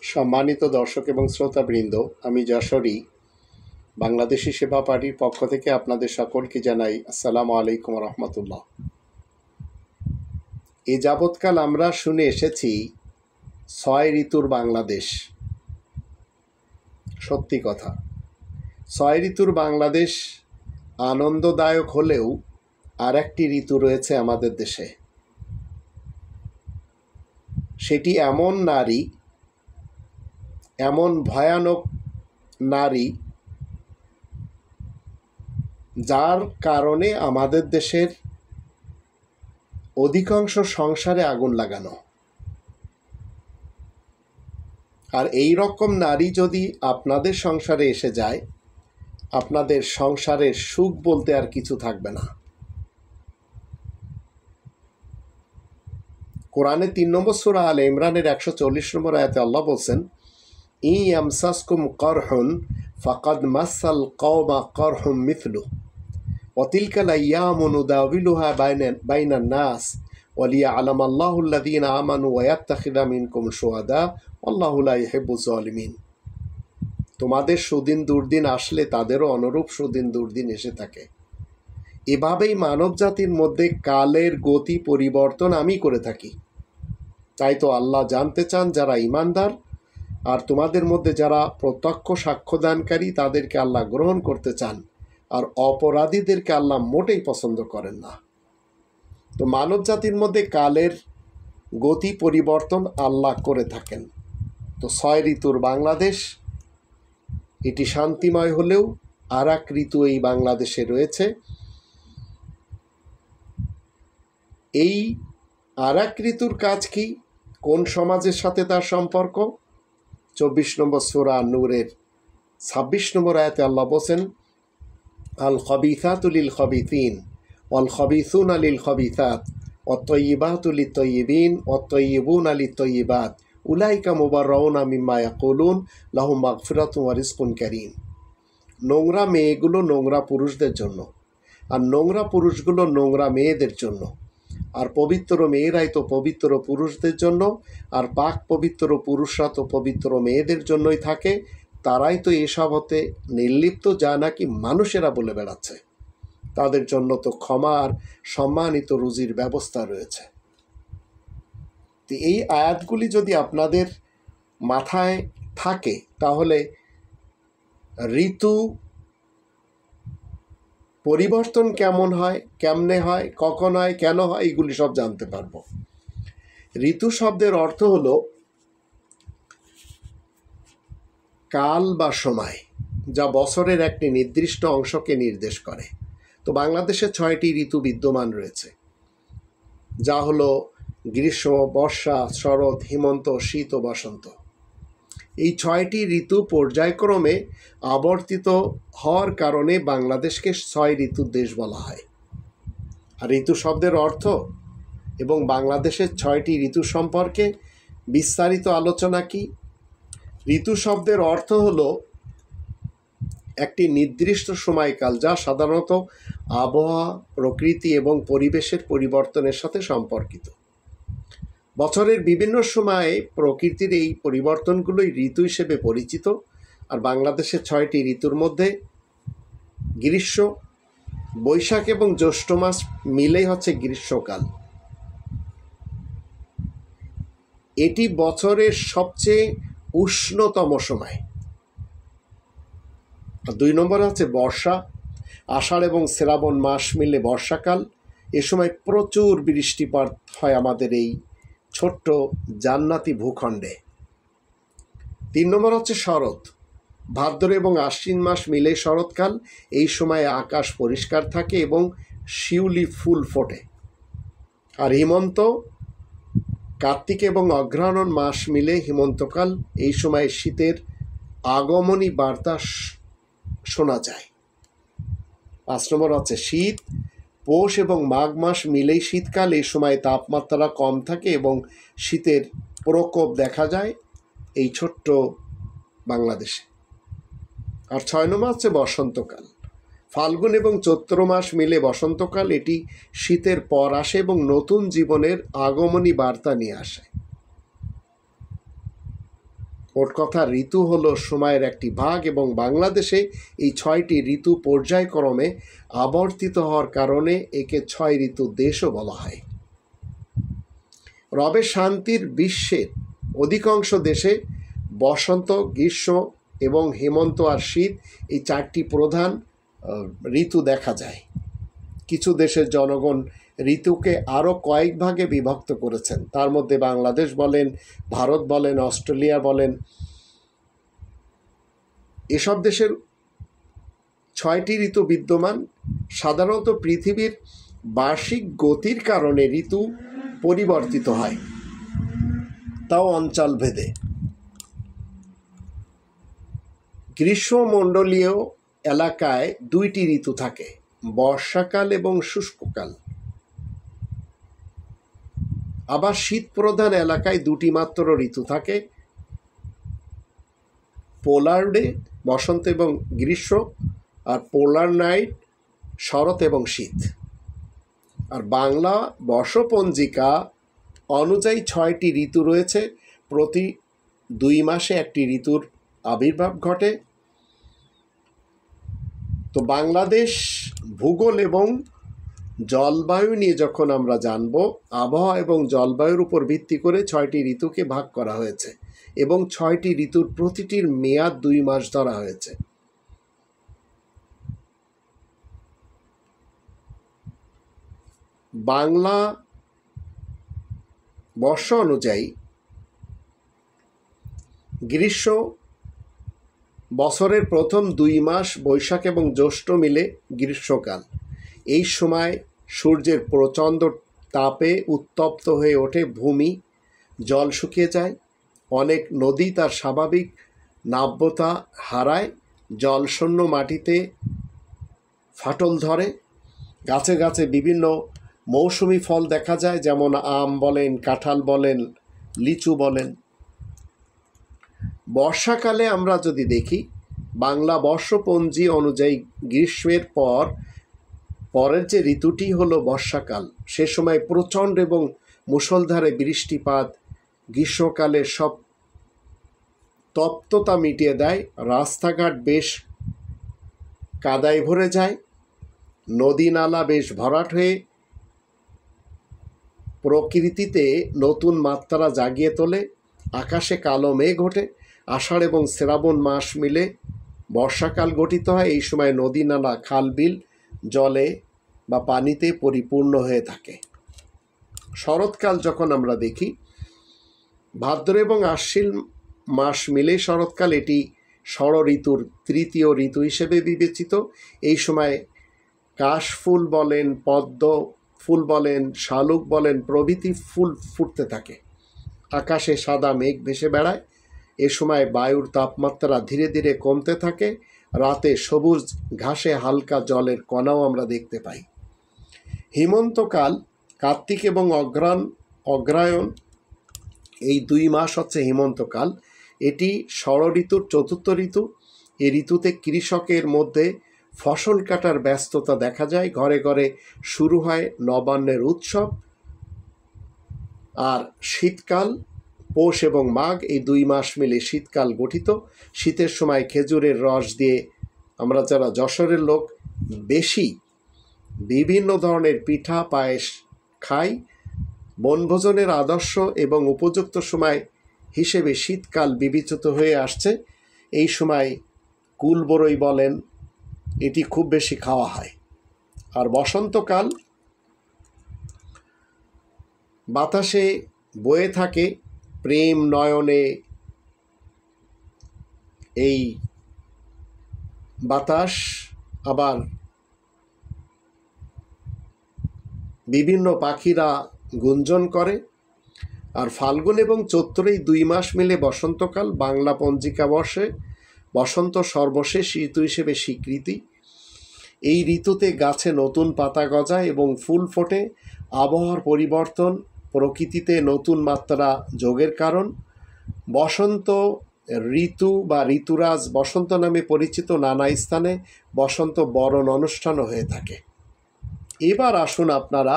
সম্মানিত দর্শক এবং শ্রোতাবৃন্দ, আমি যশোরী বাংলাদেশি সেবা পার্টির পক্ষ থেকে আপনাদের সকলকে জানাই আসসালামু আলাইকুম রহমতুল্লাহ। এ যাবৎকাল আমরা শুনে এসেছি ৬ ঋতুর বাংলাদেশ। সত্যি কথা, ৬ ঋতুর বাংলাদেশ আনন্দদায়ক হলেও আর একটি ঋতু রয়েছে আমাদের দেশে। সেটি এমন নারী, এমন ভয়ানক নারী, যার কারণে আমাদের দেশের অধিকাংশ সংসারে আগুন লাগানো। আর এই রকম নারী যদি আপনাদের সংসারে এসে যায়, আপনাদের সংসারের সুখ বলতে আর কিছু থাকবে না। কোরআনে ৩ নম্বর সূরা আলে ইমরানের ১৪০ নম্বর আয়াতে আল্লাহ বলছেন, ই ইয়ামসাসকুম করহুন ফাকাদ মাসাল কওমা করহুম মিথলু ওয়াতিলকাল আইয়ামু নুদাউিলুহা বাইনান নাস ওয়ালিয়া'লামা আল্লাহুল্লাযীনা আমানু ওয়া ইয়াত্তাখিযা মিনকুম শুহাদা ওয়াল্লাহু লা ইউহিব্বুয যালিমিন। তোমাদের সুদিন দুর্দিন আসলে তাদেরও অনুরূপ সুদিন দুর্দিন এসে থাকে। এভাবেই মানব জাতির মধ্যে কালের গতি পরিবর্তন আমি করে থাকি। তাই তো আল্লাহ জানতে চান যারা ঈমানদার আর তোমাদের মধ্যে যারা প্রত্যক্ষ সাক্ষ্যদানকারী তাদেরকে আল্লাহ গ্রহণ করতে চান, আর অপরাধীদেরকে আল্লাহ মোটেই পছন্দ করেন না। তো মানব জাতির মধ্যে কালের গতি পরিবর্তন আল্লাহ করে থাকেন। তো ৬ ঋতুর বাংলাদেশ, এটি শান্তিময় হলেও আর এক ঋতু এই বাংলাদেশে রয়েছে। এই আর এক ঋতুর কাজ কি, কোন সমাজের সাথে তার সম্পর্ক? ২৪ নম্বর সূরা নূরের ২৬ নম্বর আয়াতে আল্লাহ বলেন, আল খবিসাতু লিল খবিসিন ওয়াল খবিসুনা লিল খবিসাত ওয়াত-তাইয়্যিবাতু লিত-তাইয়্যিবিন ওয়াত-তাইয়্যিবুনা লিত-তাইয়্যিবাত উলাইকা মুবাররাউনা মিম্মা ইয়াকুলুন লাহুম মাগফিরাতুন ওয়া রিজকুন কারীম। নোংরা মেয়েগুলো নোংরা পুরুষদের জন্য, আর নোংরা পুরুষগুলো নোংরা মেয়েদের জন্য, আর পবিত্র মেয়েরাই তো পবিত্র পুরুষদের জন্য, আর পাক পবিত্র পুরুষরা তো পবিত্র মেয়েদের জন্যই থাকে। তারাই তো এসব হতে নির্লিপ্ত, যা নাকি মানুষেরা বলে বেড়াচ্ছে। তাদের জন্য তো ক্ষমা আর সম্মানিত রুজির ব্যবস্থা রয়েছে। তো এই আয়াতগুলি যদি আপনাদের মাথায় থাকে, তাহলে ঋতু পরিবর্তন কেমন হয়, কেমনে হয়, কখন হয়, কেন হয়, এগুলি সব জানতে পারবো। ঋতু শব্দের অর্থ হলো কাল বা সময়, যা বছরের একটি নির্দিষ্ট অংশকে নির্দেশ করে। তো বাংলাদেশে ৬টি ঋতু বিদ্যমান রয়েছে, যা হলো গ্রীষ্ম, বর্ষা, শরৎ, হেমন্ত, শীত ও বসন্ত। এই ৬টি ঋতু পর্যায়ক্রমে আবর্তিত হওয়ার কারণে বাংলাদেশকে ৬ ঋতুর দেশ বলা হয়। আর ঋতু শব্দের অর্থ এবং বাংলাদেশের ৬টি ঋতু সম্পর্কে বিস্তারিত আলোচনা কি? ঋতু শব্দের অর্থ হলো একটি নির্দিষ্ট সময়কাল, যা সাধারণত আবহাওয়া, প্রকৃতি এবং পরিবেশের পরিবর্তনের সাথে সম্পর্কিত। বছরের বিভিন্ন সময়ে প্রকৃতির এই পরিবর্তনগুলোই ঋতু হিসেবে পরিচিত। আর বাংলাদেশের ৬টি ঋতুর মধ্যে গ্রীষ্ম, বৈশাখ এবং জ্যৈষ্ঠ মাস মিলেই হচ্ছে গ্রীষ্মকাল। এটি বছরের সবচেয়ে উষ্ণতম সময়। আর ২ নম্বরে হচ্ছে বর্ষা। আষাঢ় এবং শ্রাবণ মাস মিলে বর্ষাকাল। এ সময় প্রচুর বৃষ্টিপাত হয় আমাদের এই ছোট্ট জান্নাতি ভূখণ্ডে। ৩ নম্বর হচ্ছে শরৎ। ভাদ্র এবং আশ্বিন মাস মিলে শরৎকাল। এই সময়ে আকাশ পরিষ্কার থাকে এবং শিউলি ফুল ফোটে। আর হেমন্ত, কার্তিক এবং অগ্রহায়ণ মাস মিলে হেমন্তকাল। এই সময়ে শীতের আগমনী বার্তা শোনা যায়। ৫ নম্বর হচ্ছে শীত। পৌষ এবং মাঘ মাস মিলেই শীতকাল। এই সময় তাপমাত্রা কম থাকে এবং শীতের প্রকোপ দেখা যায় এই ছোট্ট বাংলাদেশে। আর ৬ নম্বর হচ্ছে বসন্তকাল। ফাল্গুন এবং চৈত্র মাস মিলে বসন্তকাল। এটি শীতের পর আসে এবং নতুন জীবনের আগমনী বার্তা নিয়ে আসে। ওর কথা ঋতু হলো সময়ের একটি ভাগ, এবং বাংলাদেশে এই 6টি ঋতু পর্যায়ক্রমে আবর্তিত হওয়ার কারণে একে 6 ঋতু দেশও বলা হয়। রবে শান্তির বিশ্বের অধিকাংশ দেশে বসন্ত, গ্রীষ্ম এবং হেমন্ত আর শীত এই 4টি প্রধান ঋতু দেখা যায়। কিছু দেশের জনগণ ঋতুকে আরও কয়েক ভাগে বিভক্ত করেছেন। তার মধ্যে বাংলাদেশ বলেন, ভারত বলেন, অস্ট্রেলিয়া বলেন, এসব দেশের 6টি ঋতু বিদ্যমান। সাধারণত পৃথিবীর বার্ষিক গতির কারণে ঋতু পরিবর্তিত হয়, তাও অঞ্চলভেদে। গ্রীষ্মমণ্ডলীয় এলাকায় 2টি ঋতু থাকে, বর্ষাকাল এবং শুষ্ককাল। আবার শীত প্রধান এলাকায় 2টি মাত্র ঋতু থাকে, পোলার ডে বসন্ত এবং গ্রীষ্ম, আর পোলার নাইট শরৎ এবং শীত। আর বাংলা বর্ষপঞ্জিকা অনুযায়ী 6টি ঋতু রয়েছে। প্রতি 2 মাসে একটি ঋতুর আবির্ভাব ঘটে। তো বাংলাদেশ ভূগোল এবং জলবায়ু নিয়ে যখন আমরা জানব, আবহাওয়া এবং জলবায়ুর উপর ভিত্তি করে 6টি ঋতুকে ভাগ করা হয়েছে, এবং 6টি ঋতুর প্রতিটির মেয়াদ 2 মাস ধরা হয়েছে। বাংলা বর্ষ অনুযায়ী গ্রীষ্ম বছরের প্রথম 2 মাস বৈশাখ এবং জ্যৈষ্ঠ মিলে গ্রীষ্মকাল। এই সময় সূর্যের প্রচণ্ড তাপে উত্তপ্ত হয়ে ওঠে ভূমি, জল শুকিয়ে যায়, অনেক নদী তার স্বাভাবিক নাব্যতা হারায়, জলশূন্য মাটিতে ফাটল ধরে, গাছে গাছে বিভিন্ন মৌসুমি ফল দেখা যায়, যেমন আম বলেন, কাঁঠাল বলেন, লিচু বলেন। বর্ষাকালে আমরা যদি দেখি, বাংলা বর্ষপঞ্জি অনুযায়ী গ্রীষ্মের পরের যে ঋতুটি হলো বর্ষাকাল। সে সময় প্রচণ্ড এবং মুষলধারে বৃষ্টিপাত গ্রীষ্মকালের সব তপ্ততা মিটিয়ে দেয়। রাস্তাঘাট বেশ কাদায় ভরে যায়, নদী নালা বেশ ভরাট হয়ে প্রকৃতিতে নতুন মাত্রা জাগিয়ে তোলে। আকাশে কালো মেঘ ওঠে। আষাঢ় এবং শ্রাবণ মাস মিলে বর্ষাকাল গঠিত হয়। এই সময় নদী নালা, খাল বিল জলে বা পানিতে পরিপূর্ণ হয়ে থাকে। শরৎকাল যখন আমরা দেখি, ভাদ্র এবং আশ্বিন মাস মিলে শরৎকাল। এটি ষড় ঋতুর 3য় ঋতু হিসেবে বিবেচিত। এই সময় কাশফুল বলেন, পদ্ম ফুল বলেন, শালুক বলেন প্রভৃতি ফুল ফুটতে থাকে। আকাশে সাদা মেঘ ভেসে বেড়ায়। এ সময় বায়ুর তাপমাত্রা ধীরে ধীরে কমতে থাকে। রাতে সবুজ ঘাসে হালকা জলের কণাও আমরা দেখতে পাই। হেমন্তকাল কার্তিক এবং অগ্রহায়ণ, এই 2 মাস হচ্ছে হেমন্তকাল। এটি ষড় ঋতুর 4র্থ ঋতু। এই ঋতুতে কৃষকের মধ্যে ফসল কাটার ব্যস্ততা দেখা যায়। ঘরে ঘরে শুরু হয় নবান্নের উৎসব। আর শীতকাল পৌষ এবং মাঘ, এই 2 মাস মিলে শীতকাল গঠিত। শীতের সময় খেজুরের রস দিয়ে আমরা যারা যশোরের লোক বেশি বিভিন্ন ধরনের পিঠা পায়েস খাই। বনভোজনের আদর্শ এবং উপযুক্ত সময় হিসেবে শীতকাল বিবেচিত হয়ে আসছে। এই সময় কুলবরই বলেন, এটি খুব বেশি খাওয়া হয়। আর বসন্তকাল বাতাসে বয়ে থাকে প্রেম নয়নে। এই বাতাস আবার বিভিন্ন পাখিরা গুঞ্জন করে। আর ফাল্গুন এবং চৈত্র, এই 2 মাস মিলে বসন্তকাল। বাংলা পঞ্জিকা বর্ষে বসন্ত সর্বশেষ ঋতু হিসেবে স্বীকৃতি। এই ঋতুতে গাছে নতুন পাতা গজায় এবং ফুল ফোটে। আবহাওয়ার পরিবর্তন প্রকৃতিতে নতুন মাত্রা যোগের কারণ। বসন্ত ঋতু বা ঋতুরাজ বসন্ত নামে পরিচিত। নানা স্থানে বসন্ত বরণ অনুষ্ঠানও হয়ে থাকে। এবার আসুন আপনারা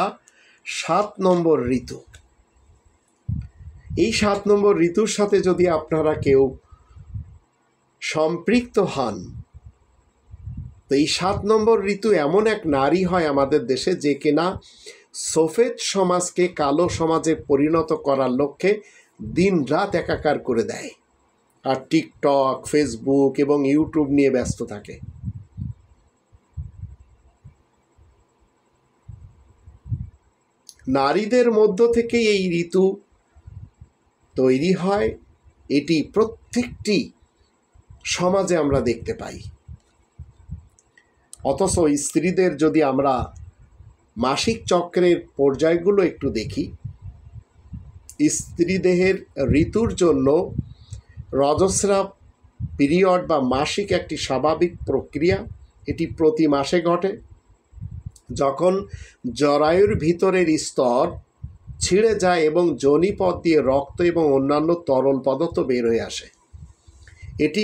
7 নম্বর ঋতু। এই 7 নম্বর ঋতুর সাথে যদি আপনারা কেউ সম্পৃক্ত হন। তো এই 7 নম্বর ঋতু এমন এক নারী হয় আমাদের দেশে যে কিনা সফেদ সমাজকে কালো সমাজে পরিণত করার লক্ষ্যে দিন রাত একাকার করে দেয়, আর টিকটক, ফেসবুক এবং ইউটিউব নিয়ে ব্যস্ত থাকে। নারীদের মধ্য থেকে এই ঋতু তৈরি হয়, এটি প্রত্যেকটি সমাজে আমরা দেখতে পাই। অথচ স্ত্রীদের যদি আমরা মাসিক চক্রের পর্যায়গুলো একটু দেখি, স্ত্রী দেহের ঋতুর জন্য রজস্রাব পিরিয়ড বা মাসিক একটি স্বাভাবিক প্রক্রিয়া। এটি প্রতি মাসে ঘটে, যখন জরায়ুর ভিতরের স্তর ছিঁড়ে যায় এবং যোনিপথ দিয়ে রক্ত এবং অন্যান্য তরল পদার্থ বের হয়ে আসে। এটি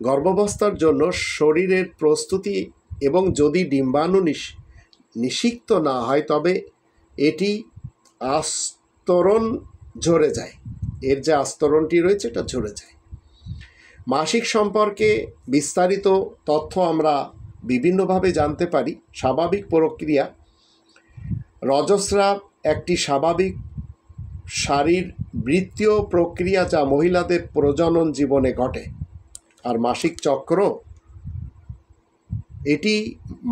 গর্ভাবস্থার জন্য শরীরের প্রস্তুতি, এবং যদি ডিম্বাণু নিষিক্ত না হয় তবে এটি আস্তরণ ঝরে যায়। এর যে আস্তরণটি রয়েছে এটা ঝরে যায়। মাসিক সম্পর্কে বিস্তারিত তথ্য আমরা বিভিন্নভাবে জানতে পারি। স্বাভাবিক প্রক্রিয়া: রজস্রাব একটি স্বাভাবিক শারীরবৃত্তীয় প্রক্রিয়া যা মহিলাদের প্রজনন জীবনে ঘটে। আর মাসিক চক্র, এটি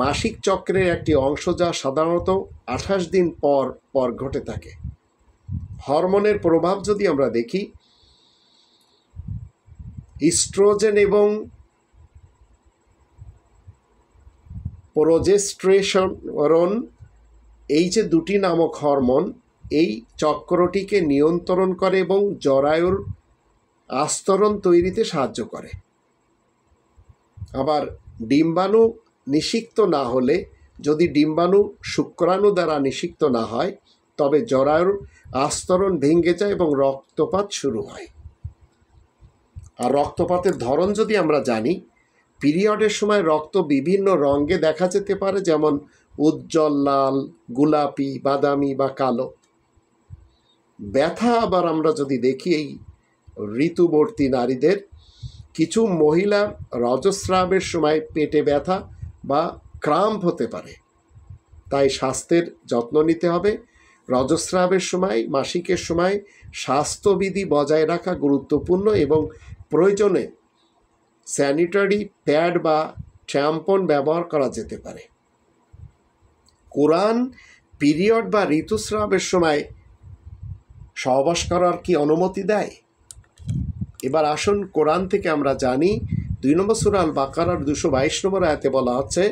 মাসিক চক্রের একটি অংশ যা সাধারণত 28 দিন পর পর ঘটে থাকে। হরমোনের প্রভাব যদি আমরা দেখি, ইস্ট্রোজেন এবং প্রোজেস্টেরন, এই যে দুটি নামক হরমোন, এই চক্রটিকে নিয়ন্ত্রণ করে এবং জরায়ুর আস্তরণ তৈরিতে সাহায্য করে। আবার ডিম্বাণু নিষিক্ত না হলে, যদি ডিম্বাণু শুক্রাণু দ্বারা নিষিক্ত না হয় তবে জরায়ুর আস্তরণ ভেঙে যায় এবং রক্তপাত শুরু হয়। আর রক্তপাতের ধরন যদি আমরা জানি, পিরিয়ডের সময় রক্ত বিভিন্ন রঙে দেখা যেতে পারে, যেমন উজ্জ্বল লাল, গোলাপি, বাদামি বা কালো। ব্যথা আবার আমরা যদি দেখি, এই ঋতুবর্তী নারীদের, কিছু মহিলার রজস্রাবের সময় পেটে ব্যথা বা ক্রাম্প হতে পারে, তাই স্বাস্থ্যের যত্ন নিতে হবে। রজস্রাবের সময়, মাসিকের সময় স্বাস্থ্যবিধি বজায় রাখা গুরুত্বপূর্ণ এবং প্রয়োজনে স্যানিটারি প্যাড বা ট্যাম্পন ব্যবহার করা যেতে পারে। কোরআন পিরিয়ড বা ঋতুস্রাবের সময় সহবাস করার কি অনুমতি দেয়? এবার আসুন কোরআন থেকে আমরা জানি। 2 নম্বর সূরা আল বাকারার 222 নম্বর আয়াতে বলা হচ্ছে,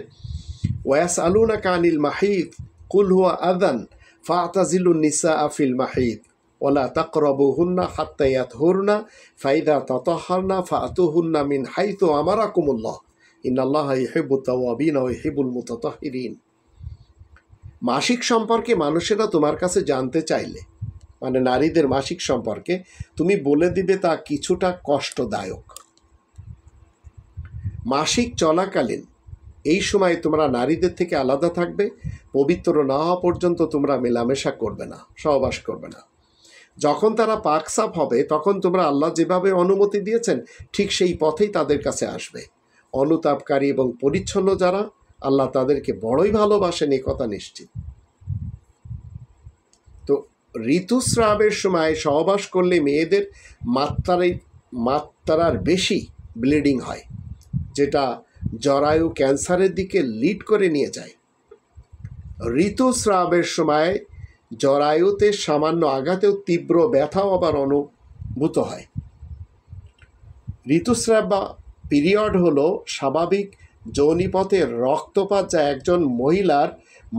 ওয়াসআলুনাকা আনিল মাহিদ কুল হুয়া আযান ফাতাজিলুন নিসা ফিল মাহিদ ওয়ালা তাকরাবুহুন্না হাত্তা ইয়াতহুরনা ফাইদা তাতাহহারনা ফাতুহুন্না মিন হাইথু আমারাকুমুল্লাহ ইন্নাল্লাহা ইউহিব্বুত তাওয়াবিন ওয়া ইউহিব্বুল মুতাতাহহিরিন। মাসিক সম্পর্কে মানুষেরা তোমার কাছে জানতে চাইলে, মানে নারীদের মাসিক সম্পর্কে, তুমি বলে দিবে তা কিছুটা কষ্টদায়ক। মাসিক চলাকালীন এই সময় তোমরা নারীদের থেকে আলাদা থাকবে। পবিত্র না হওয়া পর্যন্ত তোমরা মেলামেশা করবে না, সহবাস করবে না। যখন তারা পাকসাফ হবে তখন তোমরা আল্লাহ যেভাবে অনুমতি দিয়েছেন ঠিক সেই পথেই তাদের কাছে আসবে। অনুতাপকারী এবং পরিচ্ছন্ন যারা, আল্লাহ তাদেরকে বড়ই ভালোবাসেন, এ কথা নিশ্চিত। তো ঋতুস্রাবের সময় সহবাস করলে মেয়েদের মাত্রার বেশি ব্লিডিং হয়, যেটা জরায়ু ক্যান্সারের দিকে লিড করে নিয়ে যায়। ঋতুস্রাবের সময় জরায়ুতে সামান্য আঘাতেও তীব্র ব্যথাও আবার অনুভূত হয়। ঋতুস্রাব বা পিরিয়ড হলো স্বাভাবিক যৌনিপথের রক্তপাত, যা একজন মহিলার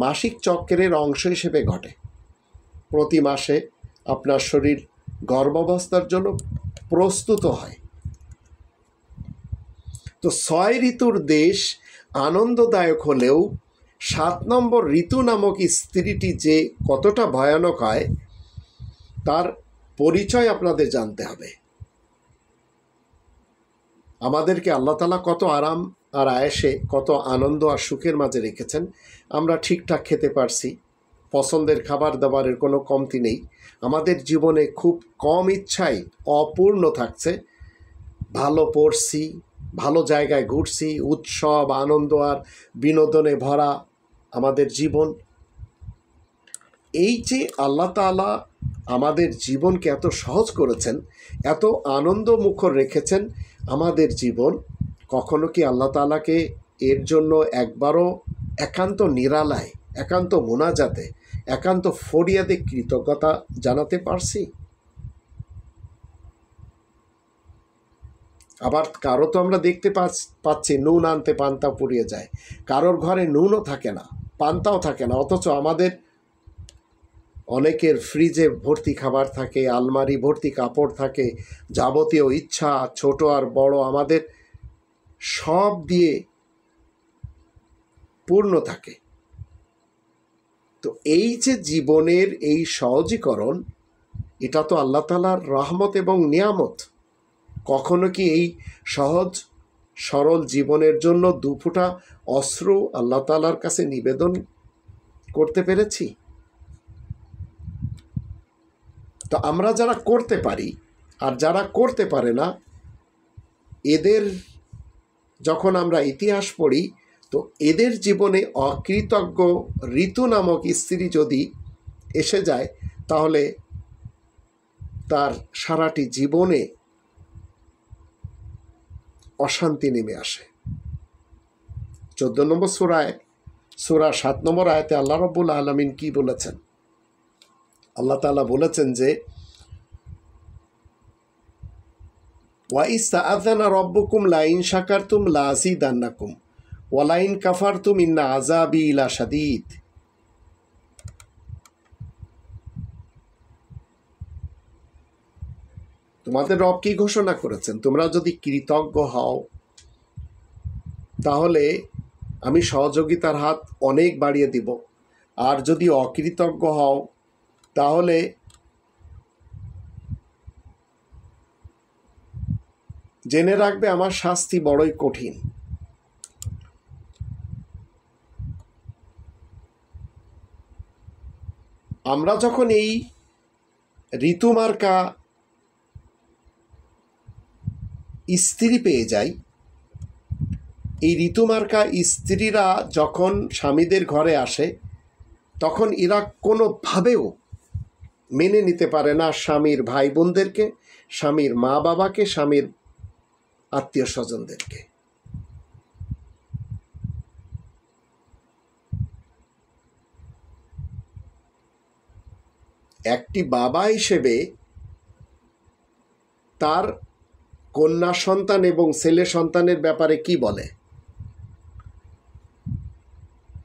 মাসিক চক্রের অংশ হিসেবে ঘটে। প্রতি মাসে আপনার শরীর গর্ভাবস্থার জন্য প্রস্তুত হয়। তো 6 ঋতুর দেশ আনন্দদায়ক হলেও 7 নম্বর ঋতু নামক স্ত্রীটি যে কতটা ভয়ানক হয় তার পরিচয় আপনাদের জানতে হবে। আমাদেরকে আল্লাহ তাআলা কত আরাম আর আয়েশে, কত আনন্দ আর সুখের মাঝে রেখেছেন। আমরা ঠিকঠাক খেতে পারছি, পছন্দের খাবার দাবারের কোনো কমতি নেই। আমাদের জীবনে খুব কম ইচ্ছাই অপূর্ণ থাকছে, ভালো পড়ছি, ভালো জায়গায় ঘুরছি, উৎসব আনন্দ আর বিনোদনে ভরা আমাদের জীবন। এই যে আল্লাহ তাআলা আমাদের জীবনকে এত সহজ করেছেন, এত আনন্দমুখর রেখেছেন আমাদের জীবন, কখনো কি আল্লাহ তাআলাকে এর জন্য একবারও একান্ত নিরালায়, একান্ত মোনাজাতে, একান্ত ফরিয়াদে কৃতজ্ঞতা জানাতে পারছি? আবার কারো তো আমরা দেখতে পাচ্ছি নুন আনতে পান্তা পুড়িয়ে যায়, কারোর ঘরে নুনও থাকে না, পান্তাও থাকে না, অথচ আমাদের অনেকের ফ্রিজে ভর্তি খাবার থাকে, আলমারি ভর্তি কাপড় থাকে, যাবতীয় ইচ্ছা ছোট আর বড় আমাদের সব দিয়ে পূর্ণ থাকে। তো এই যে জীবনের এই সহজীকরণ, এটা তো আল্লাহ তাআলার রহমত এবং নিয়ামত। কখনো কি এই সহজ সরল জীবনের জন্য দুফোঁটা অশ্রু আল্লাহ তাআলার কাছে নিবেদন করতে পেরেছি? তো আমরা যারা করতে পারি আর যারা করতে পারে না, এদের যখন আমরা ইতিহাস পড়ি, তো এদের জীবনে অকৃতজ্ঞ ঋতু নামক স্ত্রী যদি এসে যায়, তাহলে তার সারাটি জীবনে অশান্তি নেমে আসে। 14 নম্বর সূরা 7 নম্বর আয়াতে আল্লাহ রাব্বুল আলামিন কি বলেছেন? আল্লাহ তাআলা বলেছেন যে, ওয়া ইস্তাআযানা রাব্বুকুম লাইন শাকারতুম লাযিদান্নাকুম ওয়া লাইন কাফারতুম ইন্না আযাবি লাশাদীদ। তোমাদের রব কি ঘোষণা করেছেন? তোমরা যদি কৃতজ্ঞ হও, তাহলে আমি সহযোগিতার হাত অনেক বাড়িয়ে দিব, আর যদি অকৃতজ্ঞ হও, তাহলে জেনে রাখবে আমার শাস্তি বড়ই কঠিন। আমরা যখন এই ঋতুমার্কা স্ত্রী পেয়ে যাই, এই ঋতুমার্কা স্ত্রীরা যখন স্বামীদের ঘরে আসে, তখন এরা কোনোভাবেও মেনে নিতে পারে না স্বামীর ভাই বোনদেরকে, স্বামীর মা বাবাকে, স্বামীর আত্মীয় স্বজনদেরকে। একটি বাবা হিসেবে তার কন্যা সন্তান এবং ছেলে সন্তানের ব্যাপারে কি বলে?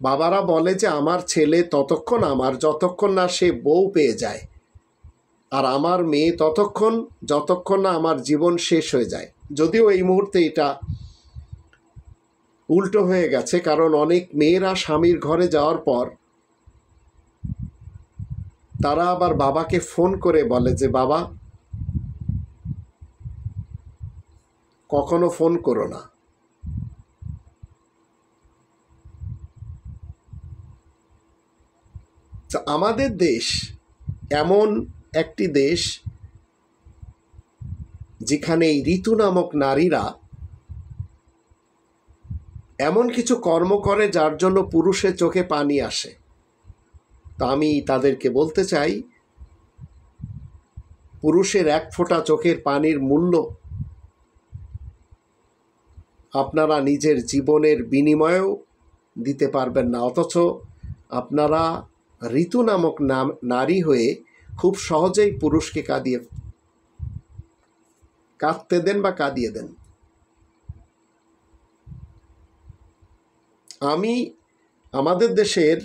বাবারা বলে যে আমার ছেলে ততক্ষণ আমার, যতক্ষণ না সে বউ পেয়ে যায়, আর আমার মেয়ে ততক্ষণ যতক্ষণ না আমার জীবন শেষ হয়ে যায়। যদিও এই মুহূর্তে এটা উল্টো হয়ে গেছে, কারণ অনেক মেয়েরা স্বামীর ঘরে যাওয়ার পর তারা আবার বাবাকে ফোন করে বলে যে, বাবা কখনো ফোন করো না। তো আমাদের দেশ এমন একটি দেশ যেখানে এই ঋতু নামক নারীরা এমন কিছু কর্ম করে যার জন্য পুরুষের চোখে পানি আসে। তা আমি তাদেরকে বলতে চাই, পুরুষের এক ফোঁটা চোখের পানির মূল্য আপনারা নিজের জীবনের বিনিময়েও দিতে পারবেন না, অথচ আপনারা ঋতু নামক নারী হয়ে খুব সহজেই পুরুষকে কাঁদতে দেন বা কাঁদিয়ে দেন। আমি আমাদের দেশের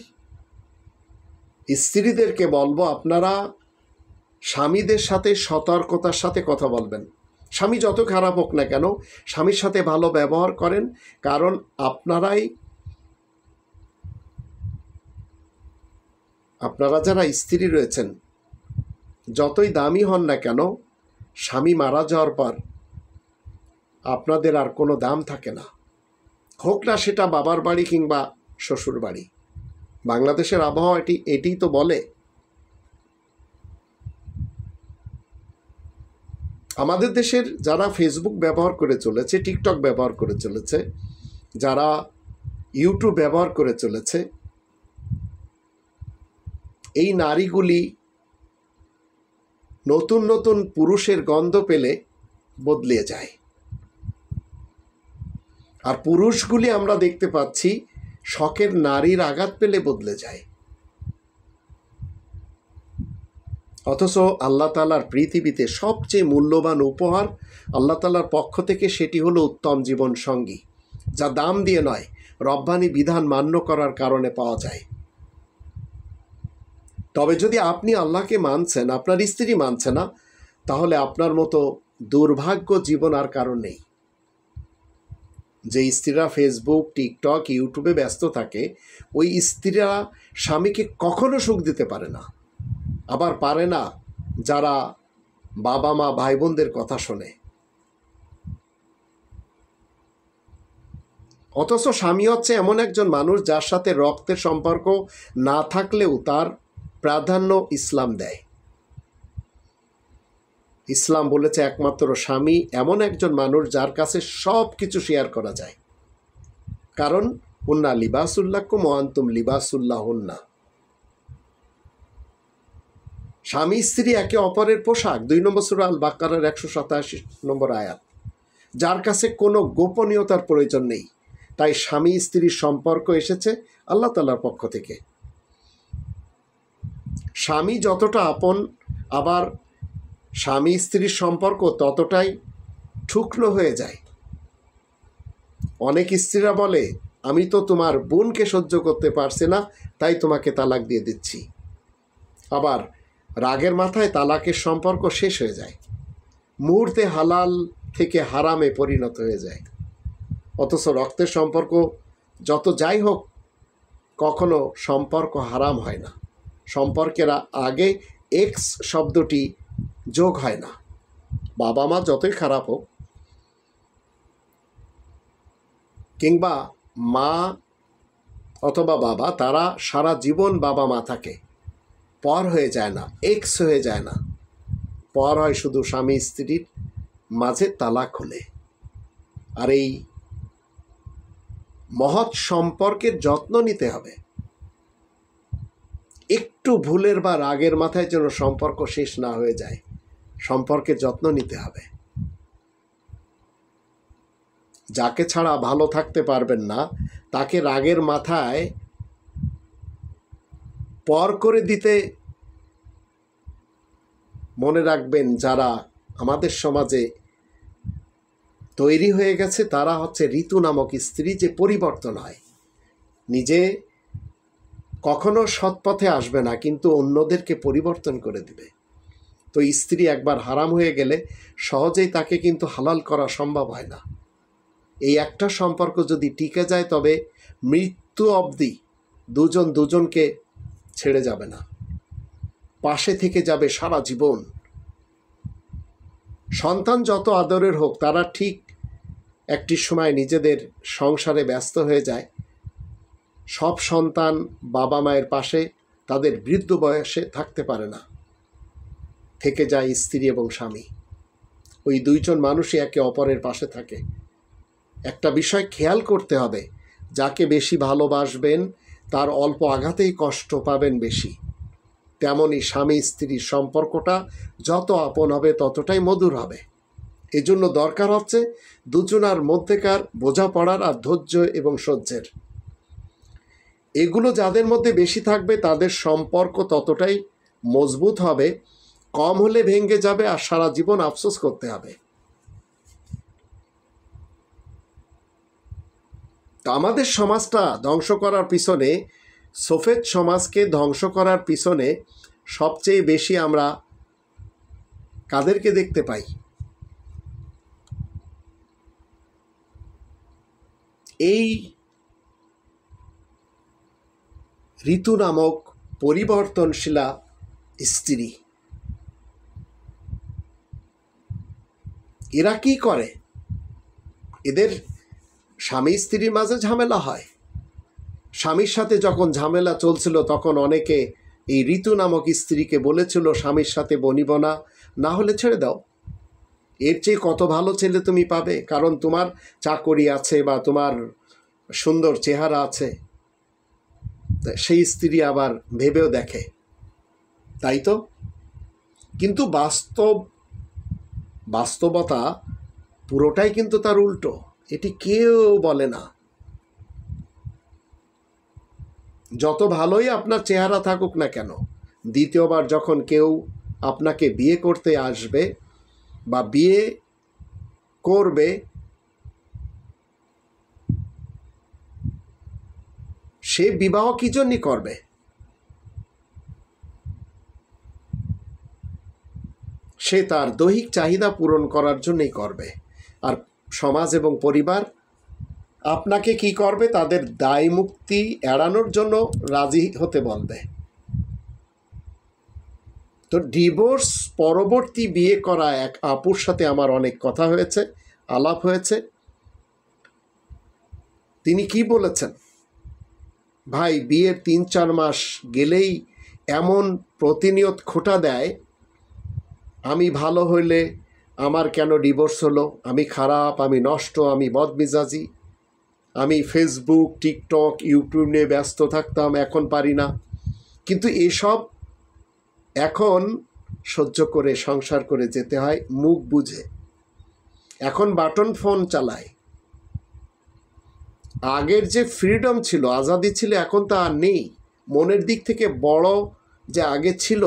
স্ত্রীদেরকে বলবো, আপনারা স্বামীদের সাথে সতর্কতার সাথে কথা বলবেন। স্বামী যত খারাপ হোক না কেন, স্বামীর সাথে ভালো ব্যবহার করেন, কারণ আপনারা যারা স্ত্রী রয়েছেন, যতই দামি হন না কেন, স্বামী মারা যাওয়ার পর আপনাদের আর কোনো দাম থাকে না, হোক না সেটা বাবার বাড়ি কিংবা শ্বশুর বাড়ি। বাংলাদেশের আবহাওয়া এটিই তো বলে। আমাদের দেশের যারা ফেসবুক ব্যবহার করে চলেছে, টিকটক ব্যবহার করে চলেছে, যারা ইউটিউব ব্যবহার করে চলেছে, এই নারীগুলি নতুন নতুন পুরুষের গন্ধ পেলে বদলে যায়। আর পুরুষগুলি আমরা দেখতে পাচ্ছি শখের নারীর আঘাত পেলে বদলে যায়। অথচ আল্লাহ তাআলার পৃথিবীতে সবচেয়ে মূল্যবান উপহার আল্লাহ তাআলার পক্ষ থেকে, সেটি হলো উত্তম জীবন সঙ্গী, যা দাম দিয়ে নয়, রব্বানি বিধান মান্য করার কারণে পাওয়া যায়। তবে যদি আপনি আল্লাহকে মানছেন, আপনার স্ত্রী মানছে না, তাহলে আপনার মতো দুর্ভাগ্য জীবন আর কারণ নেই। যে স্ত্রীরা ফেসবুক, টিকটক, ইউটিউবে ব্যস্ত থাকে, ওই স্ত্রীরা স্বামীকে কখনো সুখ দিতে পারে না। আবার পারে না যারা বাবা মা ভাই বোনদের কথা শোনে। অথচ স্বামী হচ্ছে এমন একজন মানুষ যার সাথে রক্তের সম্পর্ক না থাকলেও তার প্রাধান্য ইসলাম দেয়। ইসলাম বলেছে একমাত্র স্বামী এমন একজন মানুষ যার কাছে সব কিছু শেয়ার করা যায়, কারণ হুন্না লিবাসুল্লাকুম ওয়া আনতুম লিবাসুল্লাহুন্না। স্বামী স্ত্রী একে অপরের পোশাক, 2 নম্বর সূরা আল বাকারার 187 নম্বর আয়াত। যার কাছে কোনো গোপনীয়তার প্রয়োজন নেই, তাই স্বামী স্ত্রীর সম্পর্ক এসেছে আল্লাহ তাআলার পক্ষ থেকে। স্বামী যতটা আপন, আবার স্বামী স্ত্রীর সম্পর্ক ততটাই ঠুকলো হয়ে যায়। অনেক স্ত্রীরা বলে, আমি তো তোমার বোনকে সহ্য করতে পারছি না, তাই তোমাকে তালাক দিয়ে দিচ্ছি। আবার রাগের মাথায় তালাকের সম্পর্ক শেষ হয়ে যায়, মুহূর্তে হালাল থেকে হারামে পরিণত হয়ে যায়। অথচ রক্তের সম্পর্ক যত যাই হোক, কখনো সম্পর্ক হারাম হয় না। সম্পর্কের আগে এক্স শব্দটি যোগ হয় না। বাবা মা যতই খারাপ হোক, কিংবা মা অথবা বাবা, তারা সারা জীবন বাবা মা থাকে, পর হয়ে যায় না, এক্স হয়ে যায় না। পর হয় শুধু স্বামী স্ত্রীর মাঝে তালাক হলে। আর এই মহৎ সম্পর্কের যত্ন নিতে হবে। একটু ভুলের বা রাগের মাথায় যেন সম্পর্ক শেষ না হয়ে যায়, সম্পর্কের যত্ন নিতে হবে। যাকে ছাড়া ভালো থাকতে পারবেন না, তাকে রাগের মাথায় পর করে দিতে মনে রাখবেন, যারা আমাদের সমাজে তৈরি হয়ে গেছে তারা হচ্ছে ঋতু নামক স্ত্রী, যে পরিবর্তন হয়। নিজে কখনো সৎপথে আসবে না, কিন্তু অন্যদেরকে পরিবর্তন করে দিবে। তো স্ত্রী একবার হারাম হয়ে গেলে সহজেই তাকে কিন্তু হালাল করা সম্ভব হয় না। এই একটা সম্পর্ক যদি টিকে যায়, তবে মৃত্যু অবধি দুজন দুজনকে ছেড়ে যাবে না, পাশে থেকে যাবে সারা জীবন। সন্তান যত আদরের হোক, তারা ঠিক একটি সময় নিজেদের সংসারে ব্যস্ত হয়ে যায়। সব সন্তান বাবা মায়ের পাশে তাদের বৃদ্ধ বয়সে থাকতে পারে না, থেকে যায় স্ত্রী এবং স্বামী। ওই দুইজন মানুষই একে অপরের পাশে থাকে। একটা বিষয় খেয়াল করতে হবে, যাকে বেশি ভালোবাসবেন তার অল্প আঘাতেই কষ্ট পাবেন বেশি। তেমনই স্বামী স্ত্রীর সম্পর্কটা যত আপন হবে ততটাই মধুর হবে। এজন্য দরকার হচ্ছে দুজনার মধ্যেকার বোঝাপড়ার আর ধৈর্য এবং সহ্যের। এগুলো যাদের মধ্যে বেশি থাকবে তাদের সম্পর্ক ততটাই মজবুত হবে। কম হলে ভেঙে যাবে আর সারা জীবন আফসোস করতে হবে। তো আমাদের সমাজটা ধ্বংস করার পিছনে, সফেদ সমাজকে ধ্বংস করার পিছনে সবচেয়ে বেশি আমরা কাদেরকে দেখতে পাই? এই ঋতু নামক পরিবর্তনশীলা স্ত্রী। এরা কি করে? এদের স্বামী স্ত্রীর মাঝে ঝামেলা হয়। স্বামীর সাথে যখন ঝামেলা চলছিল, তখন অনেকে এই ঋতু নামক স্ত্রীকে বলেছিল, স্বামীর সাথে বনিব না, না হলে ছেড়ে দাও। এর চেয়ে কত ভালো ছেলে তুমি পাবে, কারণ তোমার চাকরি আছে বা তোমার সুন্দর চেহারা আছে। সেই স্ত্রী আবার ভেবেও দেখে, তাই তো। কিন্তু বাস্তবতা পুরোটাই কিন্তু তার উল্টো, এটি কেউ বলে না। যত ভালোই আপনার চেহারা থাকুক না কেন, দ্বিতীয়বার যখন কেউ আপনাকে বিয়ে করতে আসবে বা বিয়ে করবে, সে বিবাহ কি জন্যই করবে? সে তার দৈহিক চাহিদা পূরণ করার জন্যই করবে। আর সমাজ এবং পরিবার আপনাকে কি করবে? তাদের দায় মুক্তি এড়ানোর জন্য রাজি হতে বলবে। তো ডিভোর্স পরবর্তী বিয়ে করা এক আপুর সাথে আমার অনেক কথা হয়েছে, আলাপ হয়েছে। তিনি কি বলেছেন? ভাই, বিয়ের 3-4 মাস গেলেই এমন প্রতিনিয়ত খোঁটা দেয়, আমি ভালো হইলে আমার কেন ডিভোর্স হলো, আমি খারাপ, আমি নষ্ট, আমি বদমেজাজি, আমি ফেসবুক, টিকটক, ইউটিউব নিয়ে ব্যস্ত থাকতাম, এখন পারি না। কিন্তু এসব এখন সহ্য করে সংসার করে যেতে হয় মুখ বুঝে। এখন বাটন ফোন চালায়। আগের যে ফ্রিডম ছিল, আজাদি ছিল, এখন তা আর নেই। মনের দিক থেকে বড় যে আগে ছিল,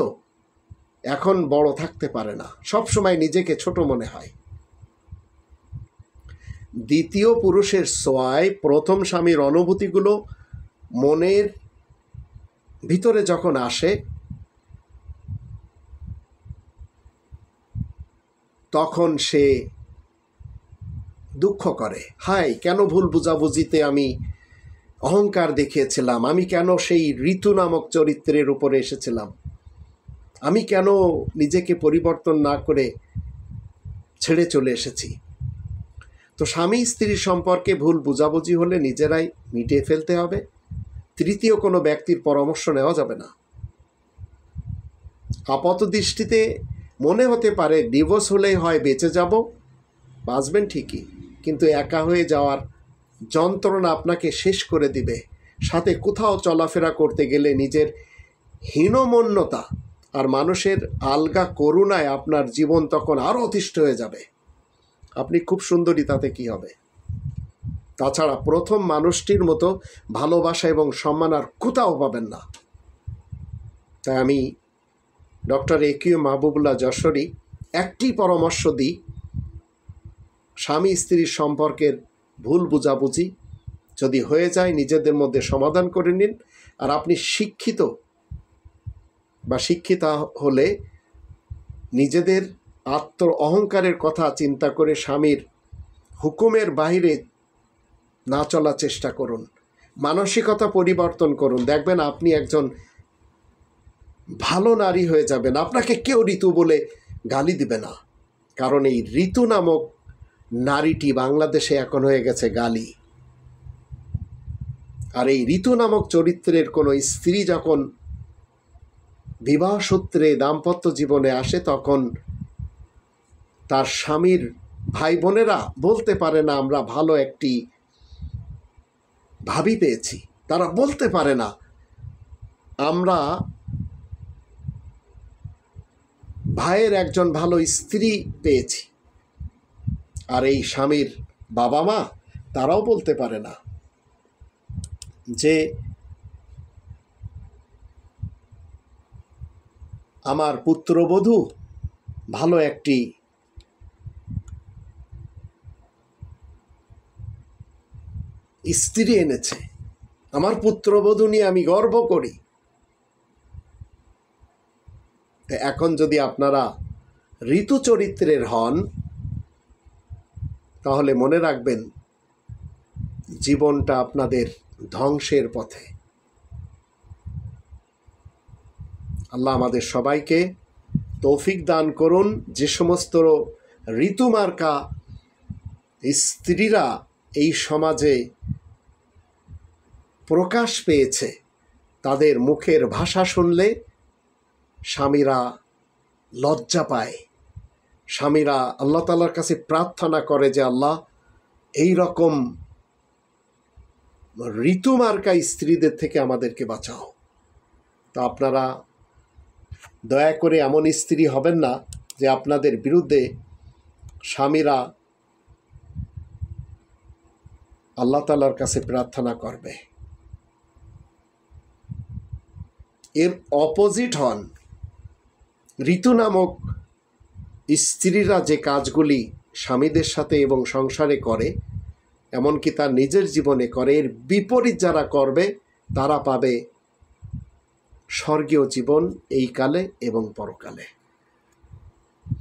এখন বড় থাকতে পারে না, সব সময় নিজেকে ছোট মনে হয়। দ্বিতীয় পুরুষের ছোঁয়ায় প্রথম স্বামীর অনুভূতিগুলো মনের ভিতরে যখন আসে, তখন সে দুঃখ করে, হায় কেন ভুল বুঝাবুঝিতে আমি অহংকার দেখিয়েছিলাম, আমি কেন সেই ঋতু নামক চরিত্রের উপরে এসেছিলাম, আমি কেন নিজেকে পরিবর্তন না করে ছেড়ে চলে এসেছি। তো স্বামী স্ত্রীর সম্পর্কে ভুল বুঝাবুঝি হলে নিজেরাই মিটিয়ে ফেলতে হবে। তৃতীয় কোনো ব্যক্তির পরামর্শ নেওয়া যাবে না। আপাত দৃষ্টিতে মনে হতে পারে ডিভোর্স হলেই হয় বেঁচে যাব, বাঁচবেন ঠিকই, কিন্তু একা হয়ে যাওয়ার যন্ত্রণা আপনাকে শেষ করে দিবে। সাথে কোথাও চলাফেরা করতে গেলে নিজের হীনমন্যতা আর মানুষের আলগা করুণায় আপনার জীবন তখন আরও অতিষ্ঠ হয়ে যাবে। আপনি খুব সুন্দরী, তাতে কি হবে? তাছাড়া প্রথম মানুষটির মতো ভালোবাসা এবং সম্মান আর কোথাও পাবেন না। তাই আমি ডক্টর একিউ মাহবুবুল্লাহ যশোরী একটি পরামর্শ দিই, স্বামী স্ত্রীর সম্পর্কের ভুল বুঝাবুঝি যদি হয়ে যায় নিজেদের মধ্যে সমাধান করে নিন। আর আপনি শিক্ষিত বা শিক্ষিতা হলে নিজেদের আত্ম অহংকারের কথা চিন্তা করে স্বামীর হুকুমের বাইরে না চলার চেষ্টা করুন, মানসিকতা পরিবর্তন করুন। দেখবেন আপনি একজন ভালো নারী হয়ে যাবেন। আপনাকে কেউ ঋতু বলে গালি দিবে না, কারণ এই ঋতু নামক নারীটি বাংলাদেশে এখন হয়ে গেছে গালি। আর এই ঋতু নামক চরিত্রের কোনো স্ত্রী যখন বিবাহ সূত্রে দাম্পত্য জীবনে আসে, তখন তার স্বামীর ভাই বোনেরা বলতে পারে না আমরা ভালো একটি ভাবি পেয়েছি, তারা বলতে পারে না আমরা ভাইয়ের একজন ভালো স্ত্রী পেয়েছি। আর এই স্বামীর বাবা মা তারাও বলতে পারে না যে আমার পুত্রবধূ ভালো একটি স্ত্রী এনেছে, আমার পুত্রবধূ নিয়ে আমি গর্ব করি। এখন যদি আপনারা ঋতু চরিত্রের হন, তাহলে মনে রাখবেন জীবনটা আপনাদের ধ্বংসের পথে। আল্লাহ আমাদের সবাইকে তৌফিক দান করুন। যে সমস্ত ঋতুমার্কা স্ত্রীরা এই সমাজে প্রকাশ পেয়েছে, তাদের মুখের ভাষা শুনলে স্বামীরা লজ্জা পায়, স্বামীরা আল্লাহ তাআলার কাছে প্রার্থনা করে যে আল্লাহ এই রকম ঋতুমার্কা স্ত্রীদের থেকে আমাদেরকে বাঁচাও। তো আপনারা দয়া করে এমন স্ত্রী হবেন না যে আপনাদের বিরুদ্ধে স্বামীরা আল্লাহ তাআলার কাছে প্রার্থনা করবে। এর অপোজিট হন। ঋতু নামক স্ত্রীরা যে কাজগুলি স্বামীদের সাথে এবং সংসারে করে, এমনকি তার নিজের জীবনে করে, এর বিপরীত যারা করবে তারা পাবে স্বর্গীয় জীবন এই কালে এবং পরকালে।